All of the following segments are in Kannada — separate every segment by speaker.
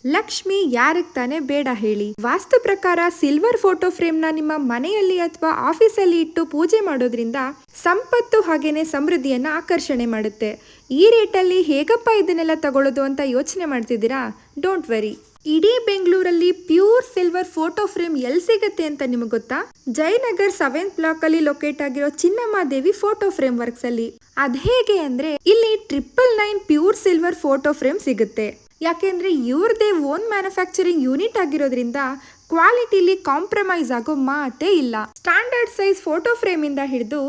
Speaker 1: ಲಕ್ಷ್ಮಿ ಯಾರಿಗ್ ತಾನೇ ಬೇಡ ಹೇಳಿ. ವಾಸ್ತು ಪ್ರಕಾರ ಸಿಲ್ವರ್ ಫೋಟೋ ಫ್ರೇಮ್ ನ ನಿಮ್ಮ ಮನೆಯಲ್ಲಿ ಅಥವಾ ಆಫೀಸಲ್ಲಿ ಇಟ್ಟು ಪೂಜೆ ಮಾಡೋದ್ರಿಂದ ಸಂಪತ್ತು ಹಾಗೇನೆ ಸಮೃದ್ಧಿಯನ್ನ ಆಕರ್ಷಣೆ ಮಾಡುತ್ತೆ. ಈ ರೇಟಲ್ಲಿ ಹೇಗಪ್ಪ ಇದನ್ನೆಲ್ಲ ತಗೊಳ್ಳೋದು ಅಂತ ಯೋಚನೆ ಮಾಡ್ತಿದ್ದೀರಾ? Don't worry. ಇಡೀ ಬೆಂಗಳೂರಲ್ಲಿ ಪ್ಯೂರ್ ಸಿಲ್ವರ್ ಫೋಟೋ ಫ್ರೇಮ್ ಎಲ್ಲಿ ಸಿಗುತ್ತೆ ಅಂತ ನಿಮಗೆ ಗೊತ್ತಾ? ಜಯನಗರ್ 7th ಬ್ಲಾಕ್ ಅಲ್ಲಿ ಲೊಕೇಟ್ ಆಗಿರೋ ಚಿನ್ನಮ್ಮಾದೇವಿ ಫೋಟೋ ಫ್ರೇಮ್ ವರ್ಕ್ಸ್ ಅಲ್ಲಿ. ಅದ್ ಹೇಗೆ ಅಂದ್ರೆ ಇಲ್ಲಿ 999 ಪ್ಯೂರ್ ಸಿಲ್ವರ್ ಫೋಟೋ ಫ್ರೇಮ್ ಸಿಗುತ್ತೆ. ಯಾಕೆಂದ್ರೆ ಇವ್ರದೇ ಓನ್ ಮ್ಯಾನುಫ್ಯಾಕ್ಚರಿಂಗ್ ಯೂನಿಟ್ ಆಗಿರೋದ್ರಿಂದ ಕ್ವಾಲಿಟಿಲಿ ಕಾಂಪ್ರಮೈಸ್ ಆಗೋ ಮಾತೇ ಇಲ್ಲ. ಸ್ಟ್ಯಾಂಡರ್ಡ್ ಸೈಜ್ ಫೋಟೋ ಫ್ರೇಮ್ ಇಂದ ಹಿಡಿದು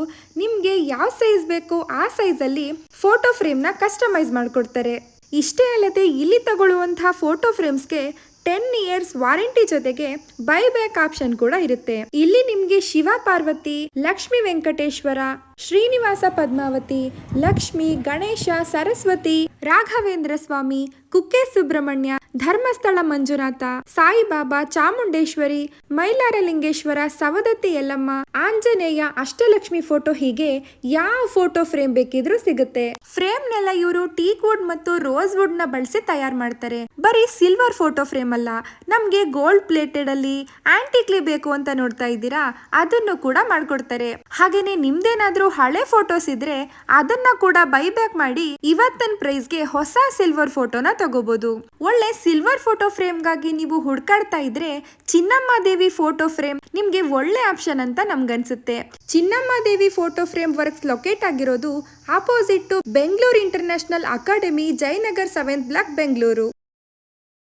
Speaker 1: ನಿಮ್ಗೆ ಯಾವ ಸೈಜ್ ಬೇಕೋ ಆ ಸೈಜ್ ಅಲ್ಲಿ ಫೋಟೋ ಫ್ರೇಮ್ ನ ಕಸ್ಟಮೈಸ್ ಮಾಡ್ಕೊಡ್ತಾರೆ. ಇಷ್ಟೇ ಅಲ್ಲದೆ ಇಲ್ಲಿ ತಗೊಳ್ಳುವಂತಹ ಫೋಟೋ ಫ್ರೇಮ್ಸ್ಗೆ 10 ಇಯರ್ಸ್ ವಾರಂಟಿ ಜೊತೆಗೆ ಬೈ ಬ್ಯಾಕ್ ಆಪ್ಷನ್ ಕೂಡ ಇರುತ್ತೆ. ಇಲ್ಲಿ ನಿಮ್ಗೆ ಶಿವ ಪಾರ್ವತಿ, ಲಕ್ಷ್ಮಿ ವೆಂಕಟೇಶ್ವರ, ಶ್ರೀನಿವಾಸ ಪದ್ಮಾವತಿ, ಲಕ್ಷ್ಮಿ, ಗಣೇಶ, ಸರಸ್ವತಿ, ರಾಘವೇಂದ್ರ ಸ್ವಾಮಿ, ಕುಕ್ಕೆ ಸುಬ್ರಹ್ಮಣ್ಯ, ಧರ್ಮಸ್ಥಳ ಮಂಜುನಾಥ, ಸಾಯಿಬಾಬಾ, ಚಾಮುಂಡೇಶ್ವರಿ, ಮೈಲಾರಲಿಂಗೇಶ್ವರ, ಸವದತ್ತಿ ಯಲ್ಲಮ್ಮ, ಆಂಜನೇಯ, ಅಷ್ಟಲಕ್ಷ್ಮಿ ಫೋಟೋ ಹೀಗೆ ಯಾವ ಫೋಟೋ ಫ್ರೇಮ್ ಬೇಕಿದ್ರೂ ಸಿಗುತ್ತೆ. ಫ್ರೇಮ್ ನೆಲ್ಲ ಇವರು ಟೀಕ್ ವುಡ್ ಮತ್ತು ರೋಸ್ ವುಡ್ ನ ಬಳಸಿ ತಯಾರು ಮಾಡ್ತಾರೆ. ಬರೀ ಸಿಲ್ವರ್ ಫೋಟೋ ಫ್ರೇಮ್ ಅಲ್ಲ, ನಮ್ಗೆ ಗೋಲ್ಡ್ ಪ್ಲೇಟೆಡ್ ಅಲ್ಲಿ ಆಂಟಿಕ್ಲಿ ಬೇಕು ಅಂತ ನೋಡ್ತಾ ಇದ್ದೀರಾ, ಅದನ್ನು ಕೂಡ ಮಾಡ್ಕೊಡ್ತಾರೆ. ಹಾಗೇನೆ ನಿಮ್ದೇನಾದ್ರೂ ಹಳೆ ಫೋಟೋಸ್ ಇದ್ರೆ ಅದನ್ನ ಕೂಡ ಬೈ ಬ್ಯಾಕ್ ಮಾಡಿ ಇವತ್ತಿನ ಪ್ರೈಸ್ಗೆ ಹೊಸ ಸಿಲ್ವರ್ ಫೋಟೋನ ತಗೋಬಹುದು. ಒಳ್ಳೆ ಸಿಲ್ವರ್ ಫೋಟೋ ಫ್ರೇಮ್ಗಾಗಿ ನೀವು ಹುಡ್ಕಾಡ್ತಾ ಇದ್ರೆ ಚಿನ್ನಮ್ಮಾದೇವಿ ಫೋಟೋ ಫ್ರೇಮ್ ನಿಮ್ಗೆ ಒಳ್ಳೆ ಆಪ್ಷನ್ ಅಂತ ನಮ್ಗನ್ಸುತ್ತೆ. Chinnammadevi photo frame works locate ಆಗಿರೋದು opposite to Bengaluru international academy, Jayanagar 7th block, Bengaluru.